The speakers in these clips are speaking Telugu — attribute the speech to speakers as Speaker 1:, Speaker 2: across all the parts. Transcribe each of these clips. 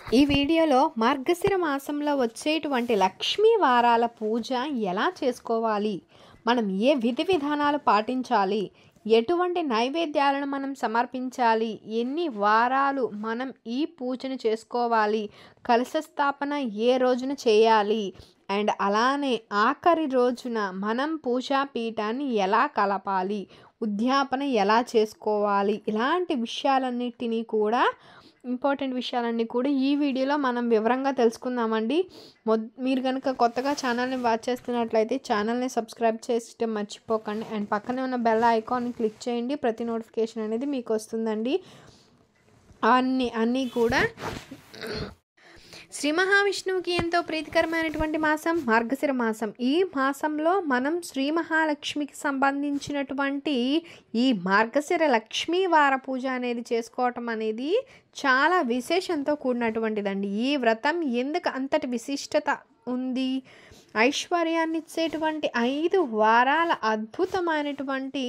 Speaker 1: ఈ వీడియోలో మార్గశిర మాసంలో వచ్చేటువంటి లక్ష్మీ వారాల పూజ ఎలా చేసుకోవాలి, మనం ఏ విధి విధానాలు పాటించాలి, ఎటువంటి నైవేద్యాలను మనం సమర్పించాలి, ఎన్ని వారాలు మనం ఈ పూజను చేసుకోవాలి, కలశ స్థాపన ఏ రోజున చేయాలి, అండ్ అలానే ఆఖరి రోజున మనం పూజా పీఠాన్ని ఎలా కలపాలి, ఉద్యాపన ఎలా చేసుకోవాలి, ఇలాంటి విషయాలన్నిటినీ కూడా ఇంపార్టెంట్ విషయాలన్నీ కూడా ఈ వీడియోలో మనం వివరంగా తెలుసుకుందామండి. మీరు కనుక కొత్తగా ఛానల్ని వాచ్ చేస్తున్నట్లయితే ఛానల్ని సబ్స్క్రైబ్ చేసి మర్చిపోకండి. అండ్ పక్కనే ఉన్న బెల్ ఐకాన్ని క్లిక్ చేయండి. ప్రతి నోటిఫికేషన్ అనేది మీకు వస్తుందండి. అన్నీ కూడా శ్రీ మహావిష్ణువుకి ఎంతో ప్రీతికరమైనటువంటి మాసం మార్గశిర మాసం. ఈ మాసంలో మనం శ్రీ మహాలక్ష్మికి సంబంధించినటువంటి ఈ మార్గశిర లక్ష్మీ వార పూజ అనేది చేసుకోవటం అనేది చాలా విశేషంతో కూడినటువంటిదండి. ఈ వ్రతం ఎందుకు అంతటి విశిష్టత ఉంది? ఐశ్వర్యాన్ని ఇచ్చేటువంటి 5 వారాల అద్భుతమైనటువంటి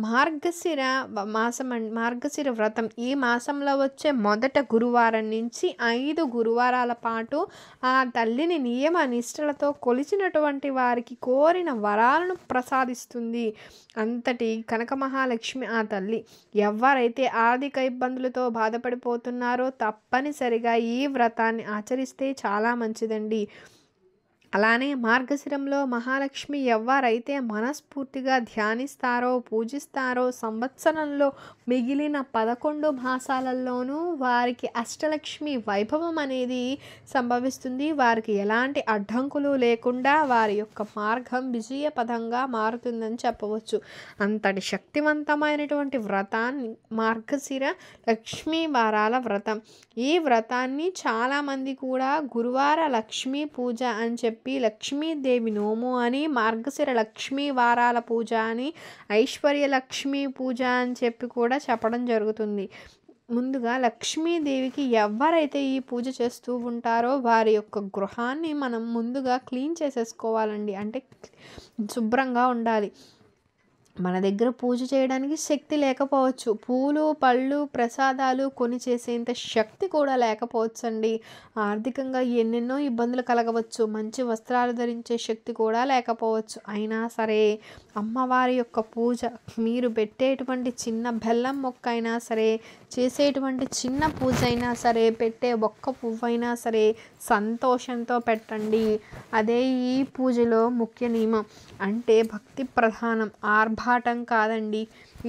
Speaker 1: మార్గశిర మార్గశిర వ్రతం. ఈ మాసంలో వచ్చే మొదట గురువారం నుంచి 5 గురువారాల పాటు ఆ తల్లిని నియమ నిష్టలతో కొలిచినటువంటి వారికి కోరిన వరాలను ప్రసాదిస్తుంది. అంతటి కనక మహాలక్ష్మి ఆ తల్లి. ఎవరైతే ఆర్థిక ఇబ్బందులతో బాధపడిపోతున్నారో తప్పనిసరిగా ఈ వ్రతాన్ని ఆచరిస్తే చాలా మంచిదండి. అలానే మార్గశిరంలో మహాలక్ష్మి ఎవరైతే మనస్ఫూర్తిగా ధ్యానిస్తారో పూజిస్తారో సంవత్సరంలో మిగిలిన 11 మాసాలలోనూ వారికి అష్టలక్ష్మి వైభవం అనేది సంభవిస్తుంది. వారికి ఎలాంటి అడ్డంకులు లేకుండా వారి యొక్క మార్గం విజయపదంగా మారుతుందని చెప్పవచ్చు. అంతటి శక్తివంతమైనటువంటి వ్రతాన్ని మార్గశిర లక్ష్మీ వారాల వ్రతం. ఈ వ్రతాన్ని చాలామంది కూడా గురువార లక్ష్మీ పూజ అని చెప్పి లక్ష్మీదేవి నోము అని, మార్గశిర లక్ష్మీ వారాల పూజ అని, ఐశ్వర్య లక్ష్మీ పూజ అని చెప్పి కూడా చెప్పడం జరుగుతుంది. ముందుగా లక్ష్మీదేవికి ఎవరైతే ఈ పూజ చేస్తూ ఉంటారో వారి యొక్క గృహాన్ని మనం ముందుగా క్లీన్ చేసేసుకోవాలండి. అంటే శుభ్రంగా ఉండాలి. మన దగ్గర పూజ చేయడానికి శక్తి లేకపోవచ్చు, పూలు పళ్ళు ప్రసాదాలు కొని చేసేంత శక్తి కూడా లేకపోవచ్చు అండి. ఆర్థికంగా ఎన్నెన్నో ఇబ్బందులు కలగవచ్చు, మంచి వస్త్రాలు ధరించే శక్తి కూడా లేకపోవచ్చు. అయినా సరే అమ్మవారి యొక్క పూజ, మీరు పెట్టేటువంటి చిన్న బెల్లం మొక్క అయినా సరే, చేసేటువంటి చిన్న పూజ అయినా సరే, పెట్టే ఒక్క పువ్వైనా సరే సంతోషంతో పెట్టండి. అదే ఈ పూజలో ముఖ్య నియమం. అంటే భక్తి ప్రధానం, ఆర్భాటం కాదండి.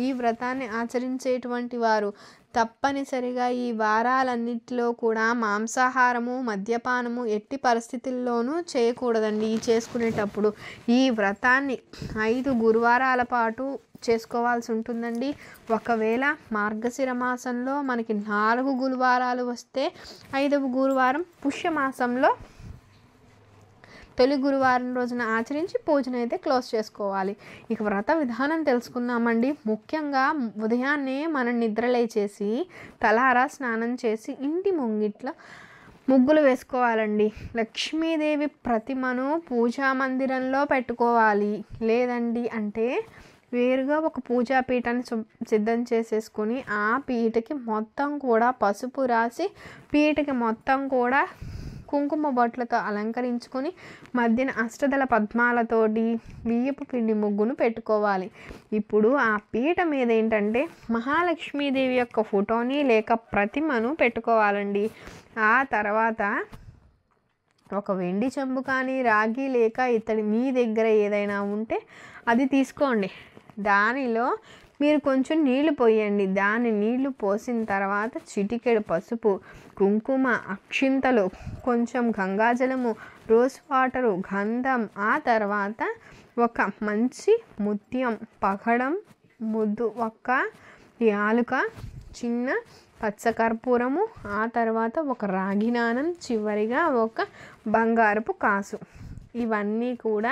Speaker 1: ఈ వ్రతాన్ని ఆచరించేటువంటి వారు తప్పనిసరిగా ఈ వారాలన్నిటిలో కూడా మాంసాహారము మద్యపానము ఎట్టి పరిస్థితుల్లోనూ చేయకూడదండి. చేసుకునేటప్పుడు ఈ వ్రతాన్ని 5 గురువారాల పాటు చేసుకోవాల్సి ఉంటుందండి. ఒకవేళ మార్గశిర మాసంలో మనకి 4 గురువారాలు వస్తే 5వ గురువారం పుష్యమాసంలో తొలి గురువారం రోజున ఆచరించి పూజను అయితే క్లోజ్ చేసుకోవాలి. ఇక వ్రత విధానం తెలుసుకుందామండి. ముఖ్యంగా ఉదయాన్నే మనం నిద్రలేచేసి తలారా స్నానం చేసి ఇంటి ముంగిట్లో ముగ్గులు వేసుకోవాలండి. లక్ష్మీదేవి ప్రతిమను పూజా మందిరంలో పెట్టుకోవాలి. లేదండి అంటే వేరుగా ఒక పూజా పీఠాన్ని సిద్ధం చేసేసుకొని ఆ పీటకి మొత్తం కూడా పసుపు రాసి పీటకి మొత్తం కూడా కుంకుమ బొట్లతో అలంకరించుకొని మధ్యన అష్టదళ పద్మాలతోటి బియ్యపు పిండి ముగ్గును పెట్టుకోవాలి. ఇప్పుడు ఆ పీట మీద ఏంటంటే మహాలక్ష్మీదేవి యొక్క ఫోటోని లేక ప్రతిమను పెట్టుకోవాలండి. ఆ తర్వాత ఒక వెండి చెంబు కానీ రాగి లేక ఇతడి మీ దగ్గర ఏదైనా ఉంటే అది తీసుకోండి. దానిలో మీరు కొంచెం నీళ్లు పోయండి. దాని నీళ్లు పోసిన తర్వాత చిటికెడు పసుపు, కుంకుమ, అక్షింతలు, కొంచెం గంగాజలము, రోజ్ వాటరు, గంధం, ఆ తర్వాత ఒక మంచి ముత్యం పగడం, ముద్దు ఒక్క యాలుక, చిన్న పచ్చకర్పూరము, ఆ తర్వాత ఒక రాగి నాణం, చివరిగా ఒక బంగారపు కాసు. ఇవన్నీ కూడా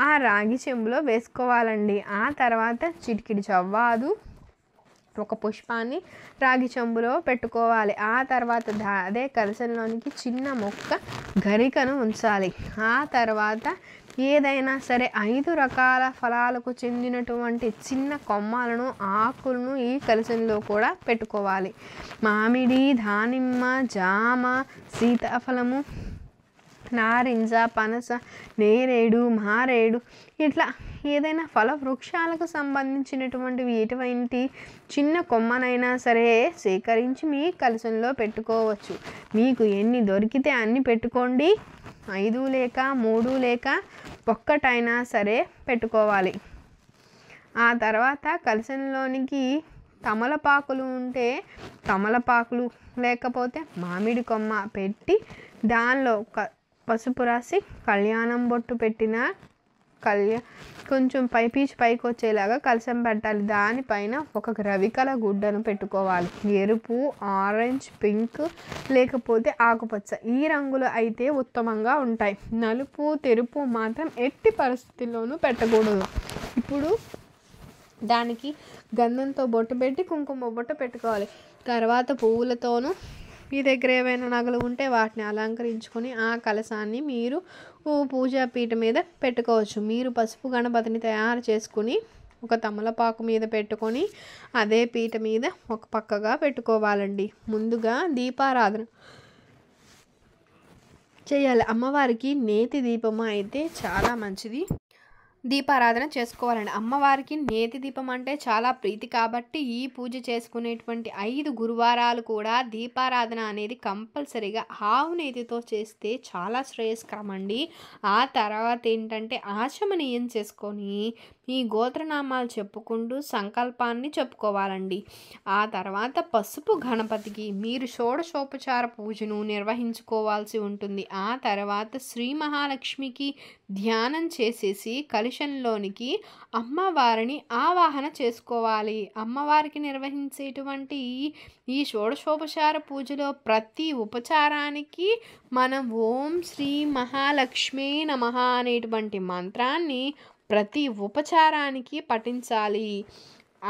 Speaker 1: ఆ రాగి చెంబులో వేసుకోవాలండి. ఆ తర్వాత చిటికిడి జవ్వాదు, ఒక పుష్పాన్ని రాగి చెంబులో పెట్టుకోవాలి. ఆ తర్వాత అదే కలశంలోనికి చిన్న మొక్క గరికను ఉంచాలి. ఆ తర్వాత ఏదైనా సరే 5 రకాల ఫలాలకు చెందినటువంటి చిన్న కొమ్మలను ఆకులను ఈ కలశంలో కూడా పెట్టుకోవాలి. మామిడి, దానిమ్మ, జామ, సీతాఫలము, నారింజ, పనస, నేరేడు, మారేడు ఇట్లా ఏదైనా ఫల వృక్షాలకు సంబంధించినటువంటివి ఎటువంటి చిన్న కొమ్మనైనా సరే సేకరించి మీ కలశంలో పెట్టుకోవచ్చు. మీకు ఎన్ని దొరికితే అన్ని పెట్టుకోండి. 5 లేక 3 లేక ఒక్కటైనా సరే పెట్టుకోవాలి. ఆ తర్వాత కలశంలోనికి తమలపాకులు ఉంటే తమలపాకులు, లేకపోతే మామిడి కొమ్మ పెట్టి దానిలో పసుపు రాసి కళ్యాణం బొట్టు పెట్టిన కొంచెం పీచు పైకి వచ్చేలాగా కలశం పెట్టాలి. దానిపైన ఒక రవికల గుడ్డను పెట్టుకోవాలి. ఎరుపు, ఆరెంజ్, పింక్ లేకపోతే ఆకుపచ్చ ఈ రంగులు అయితే ఉత్తమంగా ఉంటాయి. నలుపు, తెలుపు మాత్రం ఎట్టి పరిస్థితుల్లోనూ పెట్టకూడదు. ఇప్పుడు దానికి గంధంతో బొట్టు పెట్టి కుంకుమ బొట్టు పెట్టుకోవాలి. తర్వాత పువ్వులతోనూ మీ దగ్గర ఏమైనా నగలు ఉంటే వాటిని అలంకరించుకొని ఆ కలశాన్ని మీరు పూజా పీట మీద పెట్టుకోవచ్చు. మీరు పసుపు గణపతిని తయారు చేసుకుని ఒక తమలపాకు మీద పెట్టుకొని అదే పీట మీద ఒక పక్కగా పెట్టుకోవాలండి. ముందుగా దీపారాధన చేయాలి. అమ్మవారికి నేతి దీపము అయితే చాలా మంచిది. దీపారాధన చేసుకోవాలండి. అమ్మవారికి నేతి దీపం అంటే చాలా ప్రీతి కాబట్టి ఈ పూజ చేసుకునేటువంటి 5 గురువారాలు కూడా దీపారాధన అనేది కంపల్సరీగా ఆవు నేతితో చేస్తే చాలా శ్రేయస్కరం అండి. ఆ తర్వాత ఏంటంటే ఆచమనీయం చేసుకొని ఈ గోత్రనామాలు చెప్పుకుంటూ సంకల్పాన్ని చెప్పుకోవాలండి. ఆ తర్వాత పసుపు గణపతికి మీరు షోడశోపచార పూజను నిర్వహించుకోవాల్సి ఉంటుంది. ఆ తర్వాత శ్రీ మహాలక్ష్మికి ధ్యానం చేసేసి కలశంలోనికి అమ్మవారిని ఆవాహన చేసుకోవాలి. అమ్మవారికి నిర్వహించేటువంటి ఈ షోడశోపచార పూజలో ప్రతి ఉపచారానికి మనం ఓం శ్రీ మహాలక్ష్మీ నమః అనేటువంటి మంత్రాన్ని ప్రతి ఉపచారానికి పఠించాలి.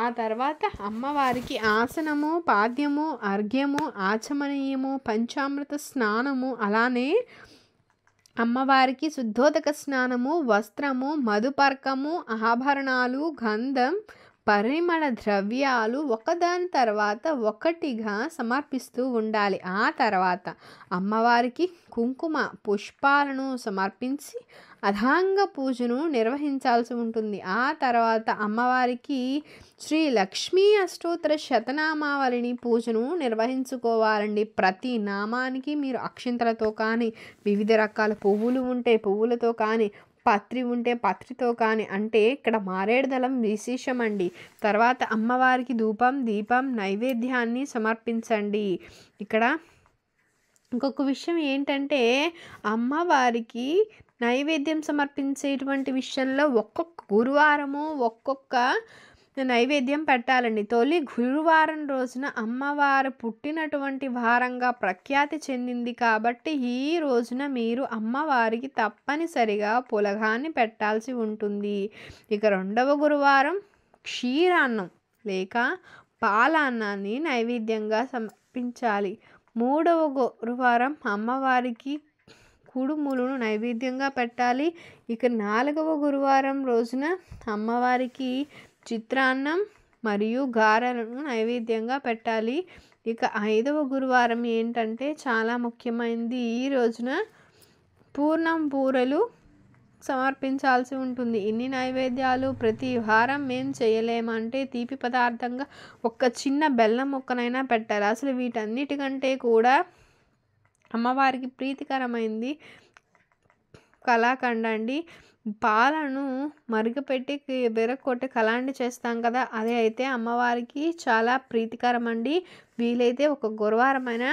Speaker 1: ఆ తర్వాత అమ్మవారికి ఆసనము, పాద్యము, అర్ఘ్యము, ఆచమనీయము, పంచామృత స్నానము, అలానే అమ్మవారికి శుద్ధోదక స్నానము, వస్త్రము, మధుపర్కము, ఆభరణాలు, గంధం, పరిమళ ద్రవ్యాలు ఒకదాని తర్వాత ఒకటిగా సమర్పిస్తూ ఉండాలి. ఆ తర్వాత అమ్మవారికి కుంకుమ పుష్పాలను సమర్పించి అథాంగ పూజను నిర్వహించాల్సి ఉంటుంది. ఆ తర్వాత అమ్మవారికి శ్రీ లక్ష్మీ అష్టోత్తర శతనామావళిని పూజను నిర్వహించుకోవాలండి. ప్రతి నామానికి మీరు అక్షింతలతో కానీ, వివిధ రకాల పువ్వులు ఉంటే పువ్వులతో కానీ, పత్రి ఉంటే పత్రితో కానీ, అంటే ఇక్కడ మారేడు దళం విశేషం అండి. తర్వాత అమ్మవారికి ధూపం, దీపం, నైవేద్యాన్ని సమర్పించండి. ఇక్కడ ఇంకొక విషయం ఏంటంటే అమ్మవారికి నైవేద్యం సమర్పించేటువంటి విషయంలో ఒక్కొక్క గురువారము ఒక్కొక్క నైవేద్యం పెట్టాలండి. తొలి గురువారం రోజున అమ్మవారు పుట్టినటువంటి వారంగా ప్రఖ్యాతి చెందింది కాబట్టి ఈ రోజున మీరు అమ్మవారికి తప్పనిసరిగా పులగాన్ని పెట్టాల్సి ఉంటుంది. ఇక రెండవ గురువారం క్షీరాన్నం లేక పాలాన్నాన్ని నైవేద్యంగా సమర్పించాలి. మూడవ గురువారం అమ్మవారికి కుడుములను నైవేద్యంగా పెట్టాలి. ఇక 4వ గురువారం రోజున అమ్మవారికి చిత్రాన్నం మరియు గారెలను నైవేద్యంగా పెట్టాలి. ఇక 5వ గురువారం ఏంటంటే చాలా ముఖ్యమైనది. ఈ రోజున పూర్ణం బూరెలు సమర్పించాల్సి ఉంటుంది. ఇన్ని నైవేద్యాలు ప్రతి వారం మేము చేయలేమంటే తీపి పదార్థంగా ఒక చిన్న బెల్లం ముక్కనైనా పెట్టాలి. అసలు వీటన్నిటికంటే కూడా అమ్మవారికి ప్రీతికరమైంది కలాకండ్ అండి. పాలను మరుగుపెట్టి బెరకొట్టి కలాండి చేస్తాం కదా, అదే అయితే అమ్మవారికి చాలా ప్రీతికరం అండి. వీలైతే ఒక గురువారమైన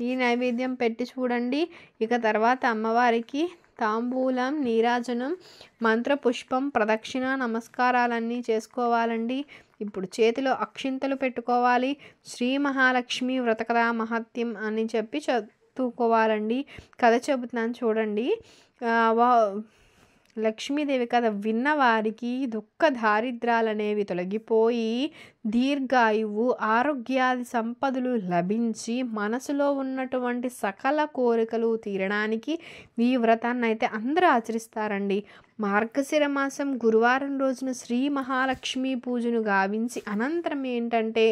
Speaker 1: ఈ నైవేద్యం పెట్టి చూడండి. ఇక తర్వాత అమ్మవారికి తాంబూలం, నీరాజనం, మంత్రపుష్పం, ప్రదక్షిణ, నమస్కారాలన్నీ చేసుకోవాలండి. ఇప్పుడు చేతిలో అక్షింతలు పెట్టుకోవాలి. శ్రీ మహాలక్ష్మి వ్రతకథా మహత్యం అని చెప్పి చదువుకోవాలండి. కథ చెబుతున్నాను చూడండి. లక్ష్మీదేవి కథ విన్నవారికి దుఃఖ దారిద్రాలనేవి తొలగిపోయి దీర్ఘాయువు ఆరోగ్యాది సంపదలు లభించి మనసులో ఉన్నటువంటి సకల కోరికలు తీరడానికి ఈ వ్రతాన్ని అయితే అందరూ ఆచరిస్తారండి. మార్గశిర మాసం గురువారం రోజున శ్రీ మహాలక్ష్మి పూజను గావించి అనంతరం ఏంటంటే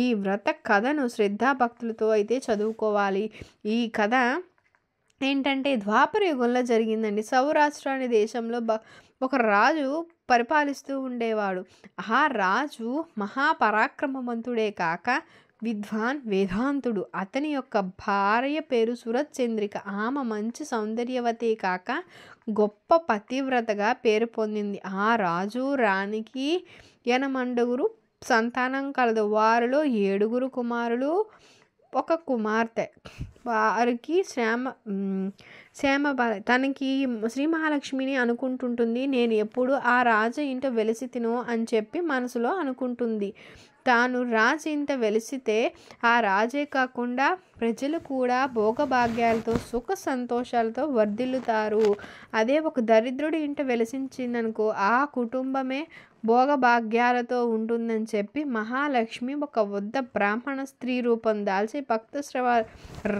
Speaker 1: ఈ వ్రత కథను శ్రద్ధాభక్తులతో అయితే చదువుకోవాలి. ఈ కథ ఏంటంటే ద్వాపర యుగంలో జరిగిందండి. సౌరాష్ట్ర అనే దేశంలో ఒక రాజు పరిపాలిస్తూ ఉండేవాడు. ఆ రాజు మహాపరాక్రమవంతుడే కాక విద్వాన్ వేదాంతుడు. అతని యొక్క భార్య పేరు సురచంద్రిక. ఆమె మంచి సౌందర్యవతే కాక గొప్ప పతివ్రతగా పేరు పొందింది. ఆ రాజు రాణికి 8 సంతానం కలదు. వారిలో 7 కుమారులు, 1 కుమార్తె. వారికి శ్యామ తనకి శ్రీ మహాలక్ష్మిని అనుకుంటుంటుంది, నేను ఎప్పుడు ఆ రాజు ఇంట వెలిసి తిను అని చెప్పి మనసులో అనుకుంటుంది. తాను రాజు ఇంట వెలిసితే ఆ రాజే కాకుండా ప్రజలు కూడా భోగభాగ్యాలతో సుఖ సంతోషాలతో వర్ధిల్లుతారు. అదే ఒక దరిద్రుడి ఇంట వెలిసించిందనుకో ఆ కుటుంబమే భోగభాగ్యాలతో ఉంటుందని చెప్పి మహాలక్ష్మి ఒక వృద్ధ బ్రాహ్మణ స్త్రీ రూపం దాల్చి భక్తశ్రవ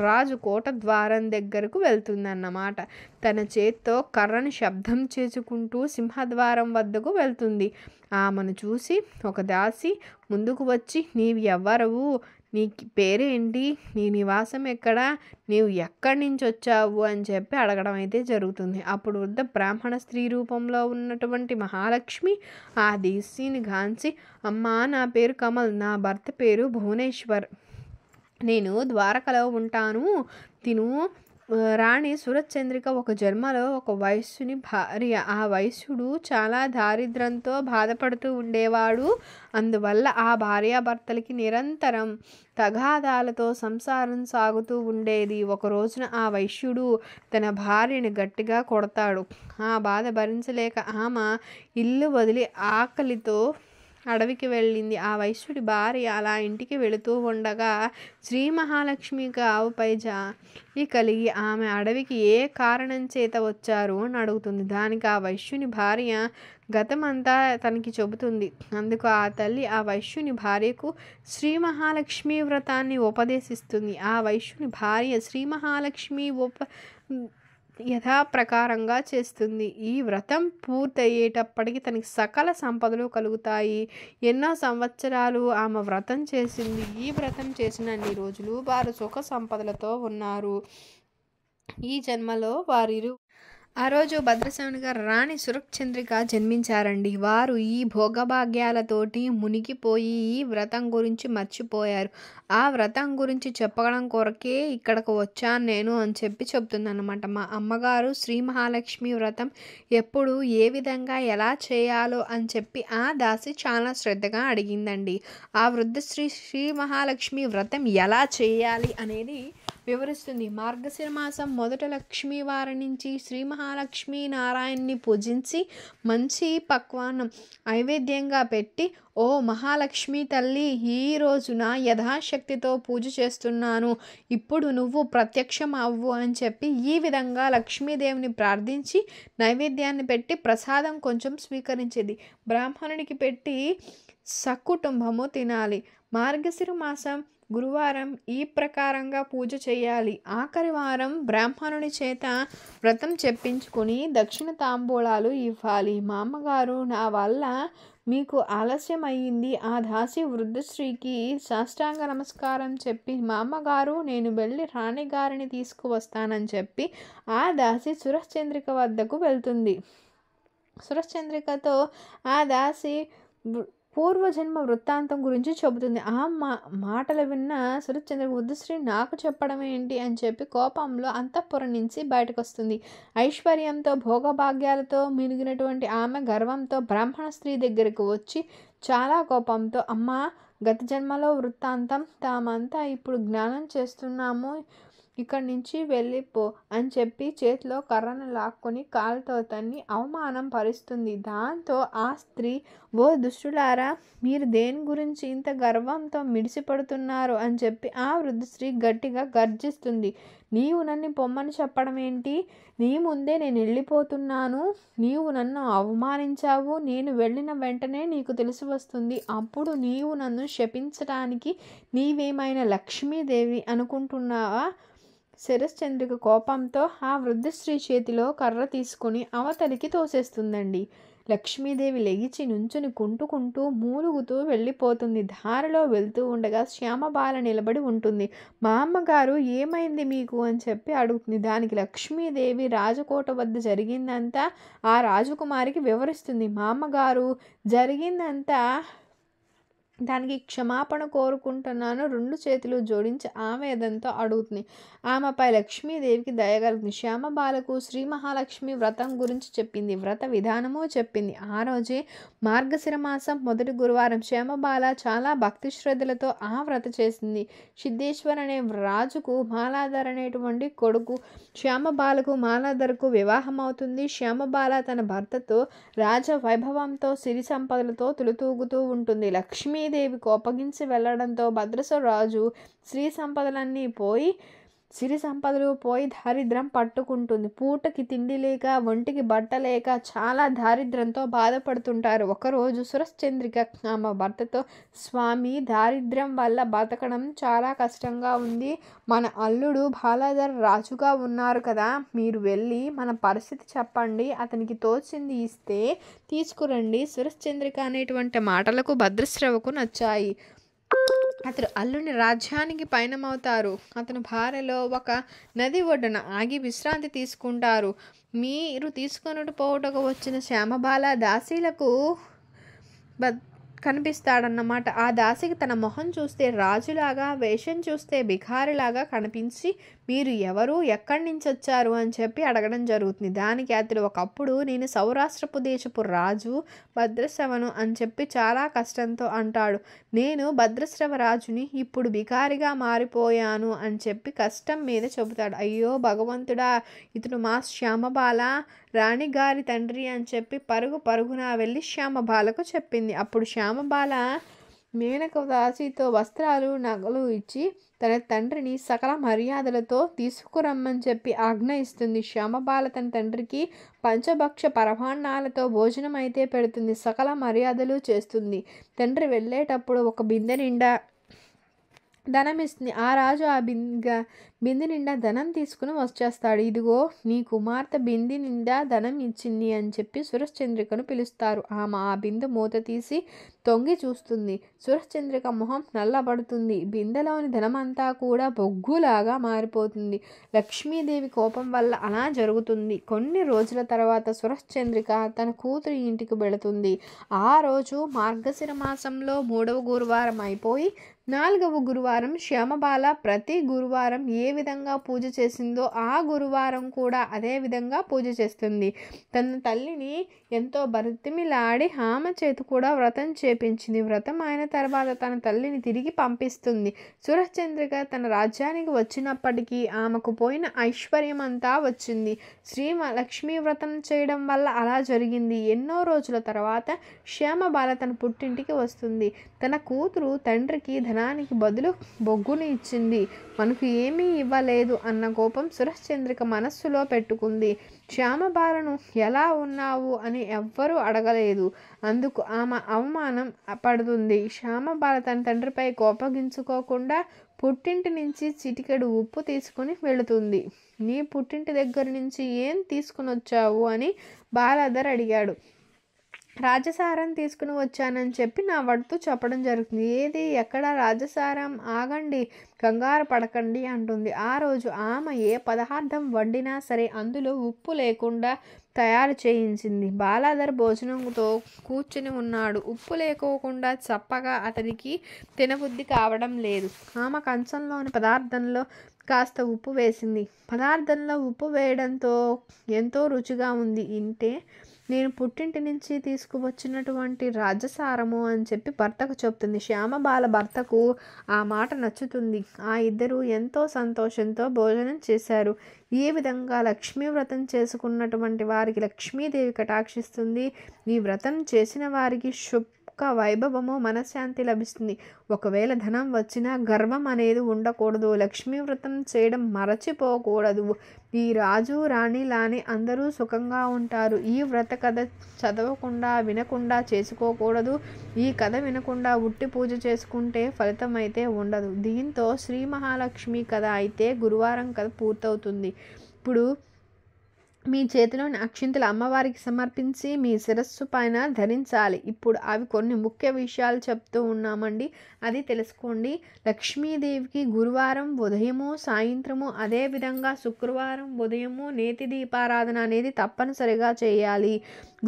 Speaker 1: రాజు కోట ద్వారం దగ్గరకు వెళ్తుందన్నమాట. తన చేత్తో కర్రను శబ్దం చేసుకుంటూ సింహద్వారం వద్దకు వెళ్తుంది. ఆమెను చూసి ఒక దాసి ముందుకు వచ్చి, నీవు ఎవ్వరవు, నీ పేరేంటి, నీ నివాసం ఎక్కడా, నీవు ఎక్కడి నుంచి వచ్చావు అని చెప్పి అడగడం అయితే జరుగుతుంది. అప్పుడు వృద్ధ బ్రాహ్మణ స్త్రీ రూపంలో ఉన్నటువంటి మహాలక్ష్మి ఆ దేశీని గాంచి, అమ్మా నా పేరు కమల్, నా భర్త పేరు భువనేశ్వర్, నేను ద్వారకలో ఉంటాను. తిను రాణి సురచంద్రిక ఒక జన్మలో ఒక వైశ్యుని భార్య. ఆ వైశ్యుడు చాలా దారిద్ర్యంతో బాధపడుతూ ఉండేవాడు. అందువల్ల ఆ భార్యాభర్తలకి నిరంతరం తగాదాలతో సంసారం సాగుతూ ఉండేది. ఒక రోజున ఆ వైశ్యుడు తన భార్యని గట్టిగా కొడతాడు. ఆ బాధ భరించలేక ఆమె ఇల్లు వదిలి ఆకలితో అడవికి వెళ్ళింది. ఆ వైశ్యుడి భార్య అలా ఇంటికి వెళుతూ ఉండగా శ్రీ మహాలక్ష్మికి ఆవుపై జాలి కలిగి ఆమె అడవికి ఏ కారణం చేత వచ్చారు అని అడుగుతుంది. దానికి ఆ వైశ్యుని భార్య గతమంతా తనకి చెబుతుంది. అందుకు ఆ తల్లి ఆ వైశ్యుని భార్యకు శ్రీ మహాలక్ష్మి వ్రతాన్ని ఉపదేశిస్తుంది. ఆ వైశ్యుని భార్య శ్రీ మహాలక్ష్మి యథాప్రకారంగా చేస్తుంది. ఈ వ్రతం పూర్తయ్యేటప్పటికి తనకి సకల సంపదలు కలుగుతాయి. ఎన్నో సంవత్సరాలు ఆమె వ్రతం చేసింది. ఈ వ్రతం చేసినన్ని రోజులు వారు సుఖ సంపదలతో ఉన్నారు. ఈ జన్మలో ఆ రోజు భద్రశౌనిగా రాణి సురచంద్రిక జన్మించారండి. వారు ఈ భోగభాగ్యాలతోటి మునిగిపోయి ఈ వ్రతం గురించి మర్చిపోయారు. ఆ వ్రతం గురించి చెప్పడం కొరకే ఇక్కడికి వచ్చాను నేను అని చెప్పి చెప్తుందన్నమాట. మా అమ్మగారు శ్రీ మహాలక్ష్మి వ్రతం ఎప్పుడు ఏ విధంగా ఎలా చేయాలో అని చెప్పి ఆ దాసి చాలా శ్రద్ధగా అడిగిందండి. ఆ వృద్ధ శ్రీ మహాలక్ష్మి వ్రతం ఎలా చేయాలి అనేది వివరిస్తుంది. మార్గశిర మాసం మొదట లక్ష్మీవారం నుంచి శ్రీ మహాలక్ష్మీ నారాయణ్ణి పూజించి మంచి పక్వాన్నం నైవేద్యంగా పెట్టి, ఓ మహాలక్ష్మి తల్లి, ఈ రోజున యథాశక్తితో పూజ చేస్తున్నాను, ఇప్పుడు నువ్వు ప్రత్యక్షం అవ్వు అని చెప్పి ఈ విధంగా లక్ష్మీదేవిని ప్రార్థించి నైవేద్యాన్ని పెట్టి ప్రసాదం కొంచెం స్వీకరించేది. బ్రాహ్మణునికి పెట్టి సకుటుంబము తినాలి. మార్గశిర మాసం గురువారం ఈ ప్రకారంగా పూజ చేయాలి. ఆఖరి వారం బ్రాహ్మణుని చేత వ్రతం చెప్పించుకొని దక్షిణ తాంబూలాలు ఇవ్వాలి. మా అమ్మగారు, నా వల్ల మీకు ఆలస్యం అయ్యింది. ఆ దాసి వృద్ధశ్రీకి సాష్టాంగ నమస్కారం చెప్పి, మా అమ్మగారు నేను వెళ్ళి రాణిగారిని తీసుకువస్తానని చెప్పి ఆ దాసి సురచంద్రిక వద్దకు వెళ్తుంది. సురచంద్రికతో ఆ దాసి పూర్వజన్మ వృత్తాంతం గురించి చెబుతుంది. ఆ మాటలు విన్న సురచంద్రిక, వృద్ధశ్రీ నాకు చెప్పడం ఏంటి అని చెప్పి కోపంలో అంతఃపురం నుంచి బయటకు వస్తుంది. ఐశ్వర్యంతో భోగభాగ్యాలతో మిగిలినటువంటి ఆమె గర్వంతో బ్రాహ్మణ స్త్రీ దగ్గరకు వచ్చి చాలా కోపంతో, అమ్మ, గత జన్మలో వృత్తాంతం తామంతా ఇప్పుడు జ్ఞానం చేస్తున్నాము, ఇక్కడి నుంచి వెళ్ళిపో అని చెప్పి చేతిలో కర్రను లాక్కొని కాలుతో తన్ని అవమానం పరుస్తుంది. దాంతో ఆ స్త్రీ ఓ దుష్టులారా, మీరు దేని గురించి ఇంత గర్వంతో మిడిసిపడుతున్నారు అని చెప్పి ఆ వృద్ధ స్త్రీ గట్టిగా గర్జిస్తుంది. నీవు నన్ను పొమ్మని చెప్పడం ఏంటి? నీ ముందే నేను వెళ్ళిపోతున్నాను. నీవు నన్ను అవమానించావు. నేను వెళ్ళిన వెంటనే నీకు తెలిసి వస్తుంది. అప్పుడు నీవు నన్ను శపించడానికి నీవేమైనా లక్ష్మీదేవి అనుకుంటున్నావా? శరశ్చంద్రిక కోపంతో ఆ వృద్ధ స్త్రీ చేతిలో కర్ర తీసుకుని అవతలికి తోసేస్తుందండి. లక్ష్మీదేవి లెగిచి నుంచుని కుంటుకుంటూ మూలుగుతూ వెళ్ళిపోతుంది. దారిలో వెళ్తూ ఉండగా శ్యామబాల నిలబడి ఉంటుంది. మా అమ్మగారు ఏమైంది మీకు అని చెప్పి అడుగుతుంది. దానికి లక్ష్మీదేవి రాజకోట వద్ద జరిగిందంతా ఆ రాజకుమారికి వివరిస్తుంది. మా అమ్మగారు జరిగిందంతా దానికి క్షమాపణ కోరుకుంటున్నాను 2 చేతులు జోడించి ఆవేదంతో అడుగుతుంది. ఆమెపై లక్ష్మీదేవికి దయగలుగుతుంది. శ్యామబాలకు శ్రీ మహాలక్ష్మి వ్రతం గురించి చెప్పింది. వ్రత విధానము చెప్పింది. ఆ రోజే మార్గశిర మాసం మొదటి గురువారం శ్యామబాల చాలా భక్తి శ్రద్ధలతో ఆ వ్రత చేసింది. సిద్ధేశ్వర్ అనే రాజుకు మాలాధర్ అనేటువంటి కొడుకు శ్యామబాలకు మాలాధర్కు వివాహం అవుతుంది. శ్యామబాల తన భర్తతో రాజ వైభవంతో సిరి సంపదలతో తులుతూగుతూ ఉంటుంది. లక్ష్మీదేవి కోపగించి వెళ్లడంతో భద్రసరాజు సిరి సంపదలు పోయి దారిద్ర్యం పట్టుకుంటుంది. పూటకి తిండి లేక ఒంటికి బట్ట లేక చాలా దారిద్ర్యంతో బాధపడుతుంటారు. ఒకరోజు సురశ్చంద్రిక ఆమె భర్తతో, స్వామి, దారిద్ర్యం వల్ల బతకడం చాలా కష్టంగా ఉంది. మన అల్లుడు బాలాధర్ రాజుగా ఉన్నారు కదా, మీరు వెళ్ళి మన పరిస్థితి చెప్పండి, అతనికి తోచింది ఇస్తే తీసుకురండి. సురశ్చంద్రిక అనేటువంటి మాటలకు భద్రశ్రవకు నచ్చాయి. అతడు అల్లుని రాజ్యానికి పయనమవుతారు. అతను భార్యలో ఒక నది ఒడ్డున ఆగి విశ్రాంతి తీసుకుంటారు. మీరు తీసుకొనుట పోవుటకు వచ్చిన శ్యామబాల దాసీలకు కనిపిస్తాడన్నమాట. ఆ దాసికి తన మొహం చూస్తే రాజులాగా, వేషం చూస్తే బికారిలాగా కనిపించి, మీరు ఎవరు, ఎక్కడి నుంచి వచ్చారు అని చెప్పి అడగడం జరుగుతుంది. దానికి అతడు, ఒకప్పుడు నేను సౌరాష్ట్రపు దేశపు రాజు భద్రశ్రవను అని చెప్పి చాలా కష్టంతో అంటాడు. నేను భద్రశ్రవ రాజుని, ఇప్పుడు బికారిగా మారిపోయాను అని చెప్పి కష్టం మీద చెబుతాడు. అయ్యో భగవంతుడా, ఇతడు మా శ్యామబాల రాణిగారి తండ్రి అని చెప్పి పరుగున వెళ్ళి శ్యామబాలకు చెప్పింది. అప్పుడు శ్యామబాల మేనక దాసితో వస్త్రాలు, నగలు ఇచ్చి తన తండ్రిని సకల మర్యాదలతో తీసుకురమ్మని చెప్పి ఆజ్ఞ ఇస్తుంది. శ్యామబాల తన తండ్రికి పంచభక్ష పరమాన్నాలతో భోజనం అయితే పెడుతుంది. సకల మర్యాదలు చేస్తుంది. తండ్రి వెళ్ళేటప్పుడు ఒక బిందె నిండా ధనం ఇస్తుంది. ఆ రాజు ఆ బిందె నిండా ధనం తీసుకుని వచ్చేస్తాడు. ఇదిగో నీ కుమార్తె బిందె నిండా ధనం ఇచ్చింది అని చెప్పి సురశ్చంద్రికను పిలుస్తారు. ఆమె ఆ బిందె మూత తీసి తొంగి చూస్తుంది. సురశ్చంద్రిక మొహం నల్లబడుతుంది. బిందెలోని ధనమంతా కూడా బొగ్గులాగా మారిపోతుంది. లక్ష్మీదేవి కోపం వల్ల అలా జరుగుతుంది. కొన్ని రోజుల తర్వాత సురశ్చంద్రిక తన కూతురి ఇంటికి వెళుతుంది. ఆ రోజు మార్గశిర మాసంలో 3వ గురువారం అయిపోయి 4వ గురువారం శ్యామబాల ప్రతి గురువారం ఏ విధంగా పూజ చేసిందో ఆ గురువారం కూడా అదే విధంగా పూజ చేస్తుంది. తన తల్లిని ఎంతో బ్రతిమిలాడి ఆమె చేతి కూడా వ్రతం చేపించింది. వ్రతం అయిన తర్వాత తన తల్లిని తిరిగి పంపిస్తుంది. సురశ్చంద్రిక తన రాజ్యానికి వచ్చినప్పటికీ ఆమెకు పోయిన ఐశ్వర్యం అంతా వచ్చింది. శ్రీ లక్ష్మీ వ్రతం చేయడం వల్ల అలా జరిగింది. ఎన్నో రోజుల తర్వాత శ్యామబాల తన పుట్టింటికి వస్తుంది. తన కూతురు తండ్రికి ధనానికి బదులు బొగ్గుని ఇచ్చింది, మనకు ఏమీ ఇవ్వలేదు అన్న కోపం సురశ్చంద్రిక మనస్సులో పెట్టుకుంది. శ్యామబాలను ఎలా ఉన్నావు అని ఎవ్వరూ అడగలేదు. అందుకు ఆమె అవమానం పడుతుంది. శ్యామబాల తన తండ్రిపై కోపగించుకోకుండా పుట్టింటి నుంచి చిటికెడు ఉప్పు తీసుకుని వెళుతుంది. నీ పుట్టింటి దగ్గర నుంచి ఏం తీసుకుని వచ్చావు అని బాలాధర్ అడిగాడు. రాజసారం తీసుకుని వచ్చానని చెప్పి నా వడుతూ చెప్పడం జరుగుతుంది. ఏది, ఎక్కడ రాజసారం? ఆగండి, కంగారు పడకండి అంటుంది. ఆ రోజు ఆమె ఏ పదార్థం వండినా సరే అందులో ఉప్పు లేకుండా తయారు చేయించింది. బాలాధర్ భోజనంతో కూర్చుని ఉన్నాడు. ఉప్పు లేకోకుండా చప్పగా అతనికి తినబుద్ధి కావడం లేదు. ఆమె కంచంలోని పదార్థంలో కాస్త ఉప్పు వేసింది. పదార్థంలో ఉప్పు వేయడంతో ఎంతో రుచిగా ఉంది. నేను పుట్టింటి నుంచి తీసుకువచ్చినటువంటి రాజసారము అని చెప్పి భర్తకు చెప్తుంది. శ్యామబాల భర్తకు ఆ మాట నచ్చుతుంది. ఆ ఇద్దరు ఎంతో సంతోషంతో భోజనం చేశారు. ఈ విధంగా లక్ష్మీ వ్రతం చేసుకున్నటువంటి వారికి లక్ష్మీదేవి కటాక్షిస్తుంది. ఈ వ్రతం చేసిన వారికి వైభవము మనశ్శాంతి లభిస్తుంది. ఒకవేళ ధనం వచ్చినా గర్వం అనేది ఉండకూడదు. లక్ష్మీ వ్రతం చేయడం మరచిపోకూడదు. ఈ రాజు రాణి లాని అందరూ సుఖంగా ఉంటారు. ఈ వ్రత కథ చదవకుండా వినకుండా చేసుకోకూడదు. ఈ కథ వినకుండా ఉట్టి పూజ చేసుకుంటే ఫలితం అయితే ఉండదు. దీంతో శ్రీ మహాలక్ష్మి కథ అయితే గురువారం కథ పూర్తవుతుంది. ఇప్పుడు మీ చేతిలోని అక్షింతలు అమ్మవారికి సమర్పించి మీ శిరస్సు పైన ధరించాలి. ఇప్పుడు అవి కొన్ని ముఖ్య విషయాలు చెప్తూ ఉన్నామండి, అది తెలుసుకోండి. లక్ష్మీదేవికి గురువారం ఉదయము సాయంత్రము అదేవిధంగా శుక్రవారం ఉదయము నేతి దీపారాధన అనేది తప్పనిసరిగా చేయాలి.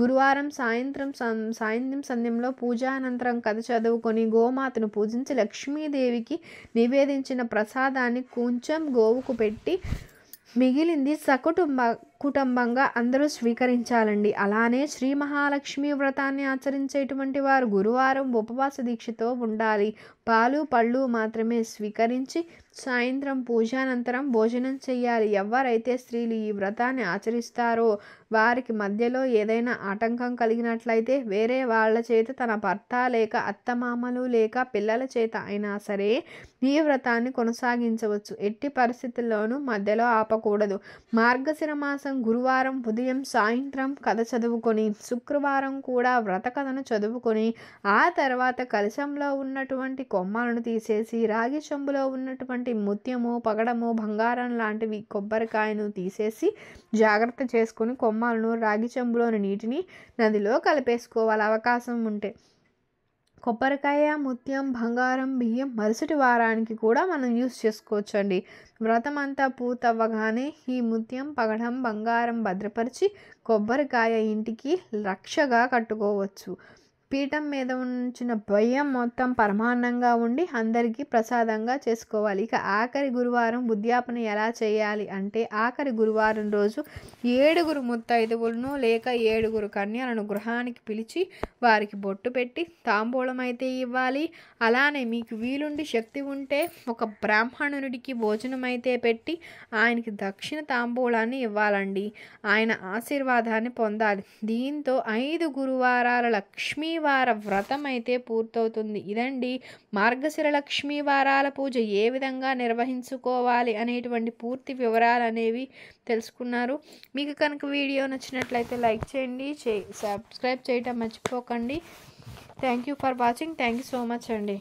Speaker 1: గురువారం సాయంత్రం సంధ్యంలో పూజానంతరం కథ చదువుకొని గోమాతను పూజించి లక్ష్మీదేవికి నివేదించిన ప్రసాదాన్ని కొంచెం గోవుకు పెట్టి మిగిలింది కుటుంబంగా అందరూ స్వీకరించాలండి. అలానే శ్రీ మహాలక్ష్మి వ్రతాన్ని ఆచరించేటువంటి వారు గురువారం ఉపవాస దీక్షతో ఉండాలి. పాలు పళ్ళు మాత్రమే స్వీకరించి సాయంత్రం పూజానంతరం భోజనం చేయాలి. ఎవరైతే స్త్రీలు ఈ వ్రతాన్ని ఆచరిస్తారో వారికి మధ్యలో ఏదైనా ఆటంకం కలిగినట్లయితే వేరే వాళ్ళ చేత తన భర్త లేక అత్తమామలు లేక పిల్లల చేత అయినా సరే ఈ వ్రతాన్ని కొనసాగించవచ్చు. ఎట్టి పరిస్థితుల్లోనూ మధ్యలో ఆపకూడదు. మార్గశిర మాసం గురువారం ఉదయం సాయంత్రం కథ చదువుకొని శుక్రవారం కూడా వ్రత కథను చదువుకొని ఆ తర్వాత కలశంలో ఉన్నటువంటి కొమ్మలను తీసేసి రాగి చెంబులో ఉన్నటువంటి ముత్యము పగడము బంగారం లాంటివి కొబ్బరికాయను తీసేసి జాగ్రత్త చేసుకొని కొమ్మలను రాగి చెంబులోని నీటిని నదిలో కలిపేసుకోవాలి అవకాశం ఉంటే. కొబ్బరికాయ ముత్యం బంగారం బియ్యం మరుసటి వారానికి కూడా మనం యూస్ చేసుకోవచ్చండి. వ్రతం అంతా పూర్తవ్వగానే ఈ ముత్యం పగడం బంగారం భద్రపరిచి కొబ్బరికాయ ఇంటికి రక్షగా కట్టుకోవచ్చు. పీఠం మీద ఉంచిన బియ్యం మొత్తం పరమాన్నంగా ఉండి అందరికీ ప్రసాదంగా చేసుకోవాలి. ఇక ఆఖరి గురువారం ఉద్యాపన ఎలా చేయాలి అంటే ఆఖరి గురువారం రోజు 7 ముత్తైదువులను లేక 7 కన్యలను గృహానికి పిలిచి వారికి బొట్టు పెట్టి తాంబూలం అయితే ఇవ్వాలి. అలానే మీకు వీలుండి శక్తి ఉంటే ఒక బ్రాహ్మణుడికి భోజనం అయితే పెట్టి ఆయనకి దక్షిణ తాంబూలాన్ని ఇవ్వాలండి. ఆయన ఆశీర్వాదాన్ని పొందాలి. దీంతో 5 గురువారాల లక్ష్మీ వార వ్రతం అయితే పూర్తవుతుంది. ఇదండి మార్గశిర లక్ష్మీ వారాల పూజ ఏ విధంగా నిర్వహించుకోవాలి అనేటువంటి పూర్తి వివరాలు అనేవి తెలుసుకున్నారు. మీకు కనుక వీడియో నచ్చినట్లయితే లైక్ చేయండి, సబ్స్క్రైబ్ చేయటం మర్చిపోకండి. Thank you for watching. Thank you so much అండి.